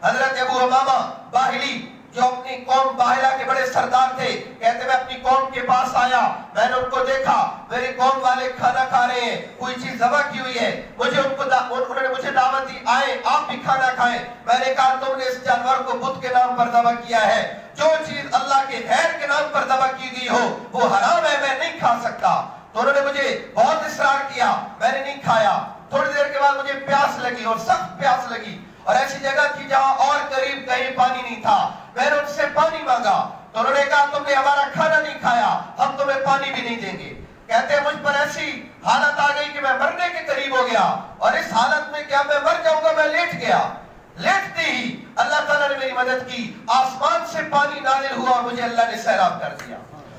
حضرت ابو امامہ باہلی جو اپنی قوم باہلا کے بڑے سردار تھے، کہتے میں اپنی قوم کے پاس آیا، میں نے ان کو دیکھا میری قوم والے کھانا کھا رہے ہیں، کوئی چیز ذبح کی ہوئی ہے، انہوں نے مجھے دعوت دی آئے آپ بھی کھانا کھائیں۔ میں نے کہا تم نے اس جانور کو بت کے نام پر ذبح کیا ہے، جو چیز اللہ کے خیر کے نام پر ذبح کی گئی ہو وہ حرام ہے، میں نہیں کھا سکتا۔ تو انہوں نے مجھے بہت اصرار کیا، میں نے نہیں کھایا۔ تھوڑی دیر کے بعد مجھے پیاس لگی اور سخت پیاس لگی، اور ایسی جگہ تھی جہاں اور قریب کہیں پانی نہیں تھا، میں نے ان سے پانی مانگا تو انہوں نے کہا تم نے ہمارا کھانا نہیں کھایا، ہم تمہیں پانی بھی نہیں دیں گے۔ کہتے ہیں مجھ پر ایسی حالت آ گئی کہ میں مرنے کے قریب ہو گیا، اور اس حالت میں کیا میں مر جاؤں گا، میں لیٹ گیا۔ لیٹتے ہی اللہ تعالیٰ نے میری مدد کی، آسمان سے پانی نازل ہوا اور مجھے اللہ نے سیراب کر دیا،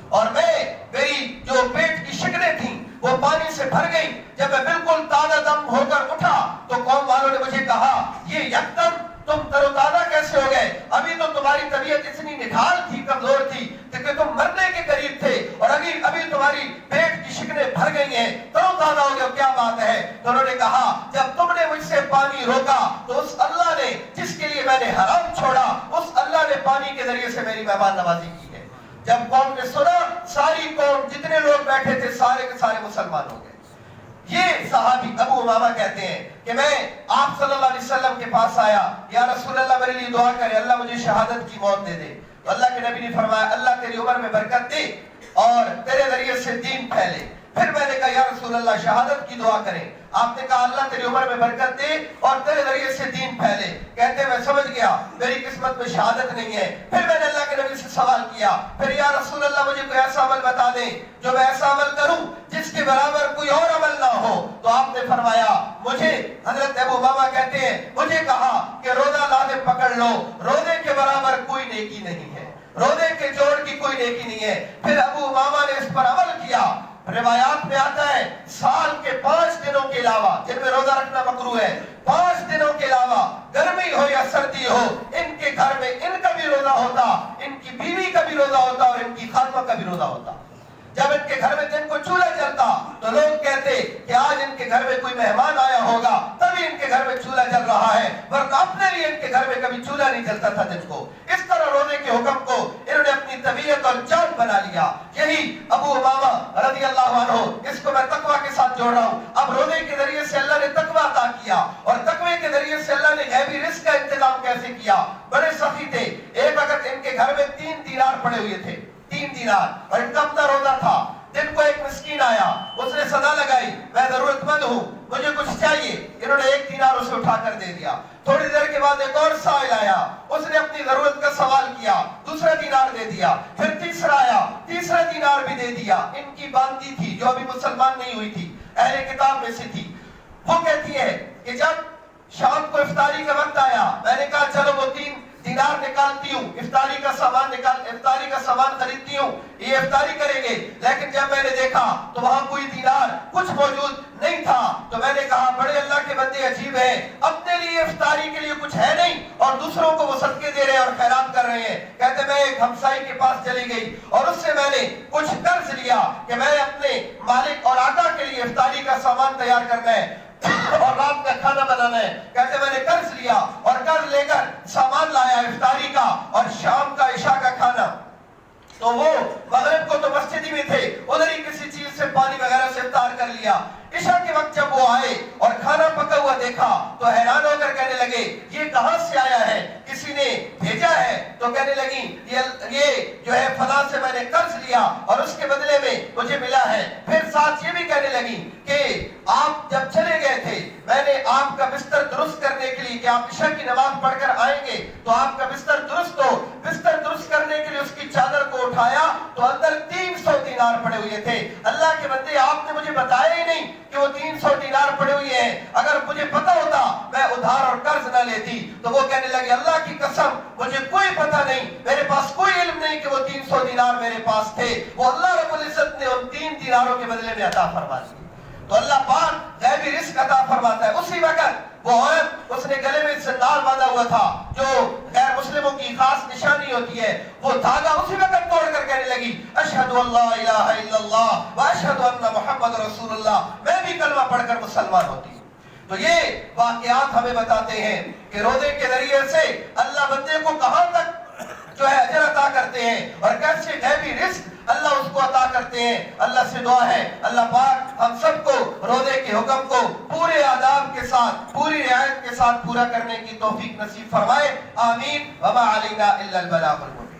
اور میری جو پیٹ کی شکلیں تھیں وہ پانی سے بھر گئی۔ جب میں بالکل تازہ دم ہو کر اٹھا تو قوم والوں نے مجھے کہا یہ یکدم تم تر و تازہ کیسے ہو گئے؟ ابھی تو تمہاری طبیعت اتنی نڈھال تھی، کمزور تھی کہ تم مرنے کے قریب تھے، اور ابھی تمہاری پیٹ کی شکلیں بھر گئی ہیں، تر و تازہ ہو گئے، کیا بات ہے؟ تو انہوں نے کہا جب تم نے مجھ سے پانی روکا تو اس اللہ نے جس کے لیے میں نے حرام چھوڑا، اس اللہ نے پانی کے ذریعے سے میری مہمان نوازی کی ہے۔ جب قوم نے سنا، ساری قوم جتنے لوگ بیٹھے تھے سارے کے سارے مسلمان ہو گئے۔ یہ صحابی ابو امامہ کہتے ہیں کہ میں آپ صلی اللہ علیہ وسلم کے پاس آیا، یا رسول اللہ میرے لیے دعا کرے، اللہ مجھے شہادت کی موت دے دے۔ تو اللہ کے نبی نے فرمایا اللہ تیری عمر میں برکت دے اور تیرے ذریعے سے دین پھیلے۔ پھر میں نے کہا یا رسول اللہ شہادت کی دعا کریں، آپ نے کہا اللہ تیری عمر میں برکت دے اور تیرے ذریعے سے دین پھیلے۔ کہتے میں سمجھ گیا میری قسمت میں شہادت نہیں ہے۔ پھر میں نے اللہ کے نبی سے سوال کیا، پھر یا رسول اللہ مجھے کوئی ایسا عمل بتا دیں جو میں ایسا عمل کروں جس کے برابر کوئی اور عمل نہ ہو۔ تو آپ نے فرمایا مجھے، حضرت ابو امامہ کہتے ہیں مجھے کہا کہ روزہ لازم پکڑ لو، روزے کے برابر کوئی نیکی نہیں ہے، روزے کے جوڑ کی کوئی نیکی نہیں ہے۔ پھر ابو امامہ نے اس پر عمل کیا۔ روایات میں آتا ہے سال کے 5 دنوں کے علاوہ جن میں روزہ رکھنا مکروہ ہے، 5 دنوں کے علاوہ گرمی ہو یا سردی ہو، ان کے گھر میں ان کا بھی روزہ ہوتا، ان کی بیوی کا بھی روزہ ہوتا اور ان کی خادمہ کا بھی روزہ ہوتا۔ جب ان کے گھر میں دن کو چولہا جلتا تو لوگ کہتے کہ آج ان کے گھر میں کوئی مہمان آیا ہوگا تبھی ان کے گھر میں چولہا جل رہا ہے، ورنہ اپنے لیے ان کے گھر میں کبھی چولہا نہیں جلتا تھا دن کو۔ اس طرح روزے کے حکم کو انہوں نے اپنی طبیعت اور جان بنا لیا۔ یہی ابو امامہ رضی اللہ عنہ، اس کو میں تقویٰ کے ساتھ جوڑ رہا ہوں۔ اب روزے کے ذریعے سے اللہ نے تقویٰ عطا کیا، اور تقوی کے ذریعے سے اللہ نے غیبی رزق کا انتظام کیسے کیا۔ بڑے سخی تھے، ایک وقت ان کے گھر میں 3 دینار پڑے ہوئے تھے، 3 دینار، اور ان کا اپنا روزہ تھا۔ دن کو ایک مسکین آیا، اس نے صدا لگائی میں ضرورت مند ہوں، مجھے کچھ چاہیے، انہوں نے 1 دینار اسے اٹھا کر دے دیا۔ تھوڑی دیر کے بعد ایک اور سائل آیا، اس نے اپنی ضرورت کا سوال کیا، دوسرا دینار دے دیا۔ پھر تیسرا آیا، تیسرا دینار بھی دے دیا۔ ان کی باندی تھی جو ابھی مسلمان نہیں ہوئی تھی، اہل کتاب میں سے تھی، وہ کہتی ہے کہ جب شام کو افطاری کا وقت آیا میں نے کہا چلو وہ 3 دینار نکالتی ہوں، افطاری کا سامان خریدتی ہوں، یہ افطاری کریں گے۔ لیکن جب میں نے دیکھا تو وہاں کوئی دینار کچھ موجود نہیں تھا، تو میں نے کہا بڑے اللہ کے بندے عجیب ہیں، اپنے لیے افطاری کے لیے کچھ ہے نہیں اور دوسروں کو وہ صدقے دے رہے ہیں اور خیرات کر رہے ہیں۔ کہتے میں ایک ہمسائی کے پاس چلی گئی اور اس سے میں نے کچھ قرض لیا کہ میں اپنے مالک اور آقا کے لیے افطاری کا سامان تیار کرنا ہے اور رات کا کھانا بنانا ہے۔ کہتے میں نے قرض لیا اور قرض لے کر سامان لایا افطاری کا اور شام کا عشاء کا کھانا۔ تو وہ مغرب کو تو مسجد ہی میں تھے، ادھر ہی کسی چیز سے پانی وغیرہ سے افطار کر لیا۔ عشاء کے وقت جب وہ آئے اور کھانا پکا ہوا دیکھا تو حیران ہو کر کہنے لگے یہ کہاں سے آیا ہے، کسی نے بھیجا ہے؟ تو کہنے لگی یہ جو ہے فلاں سے میں نے قرض لیا اور اس کے بدلے میں مجھے ملا ہے۔ پھر ساتھ یہ بھی کہنے لگی کہ آپ جب چلے گئے تھے میں نے آپ کا بستر درست کرنے کے لیے کہ آپ عشاء کی نماز پڑھ کر آئیں گے تو آپ کا بستر درست ہو، بستر درست کرنے کے لیے اس کی چادر کو اٹھایا تو اندر 300 دینار پڑے ہوئے تھے۔ اللہ کے بندے آپ نے مجھے بتایا ہی نہیں کہ وہ 300 دینار پڑے ہوئے ہیں، اگر مجھے پتا ہوتا میں ادھار اور قرض نہ لیتی۔ تو وہ کہنے لگے اللہ کی قسم مجھے کوئی پتہ نہیں، میرے پاس کوئی علم نہیں کہ وہ 300 دینار میرے پاس تھے، وہ اللہ رب العزت نے ان 3 دیناروں کے بدلے میں عطا فرما دی۔ تو اللہ پاک غیبی رزق عطا فرماتا ہے۔ اسی وقت وہ عورت، اس نے گلے میں سندال باندھا ہوا تھا جو غیر مسلموں کی خاص نشانی ہوتی ہے، وہ دھاگا اسی وقت توڑ کر کہنے لگی اشہد ان لا الہ الا اللہ واشہد ان محمد رسول اللہ، میں بھی کلمہ پڑھ کر مسلمان ہوتی ہوں۔ تو یہ واقعات ہمیں بتاتے ہیں کہ روزے کے ذریعے سے اللہ بندے کو کہاں تک جو ہے اجر عطا کرتے ہیں اور کیسے غیبی رزق اللہ اس کو عطا کرتے ہیں. اللہ سے دعا ہے اللہ پاک ہم سب کو روزے کے حکم کو پورے آداب کے ساتھ پوری رعایت کے ساتھ پورا کرنے کی توفیق نصیب فرمائے. آمین. وما علینا الا البلاغ المبین.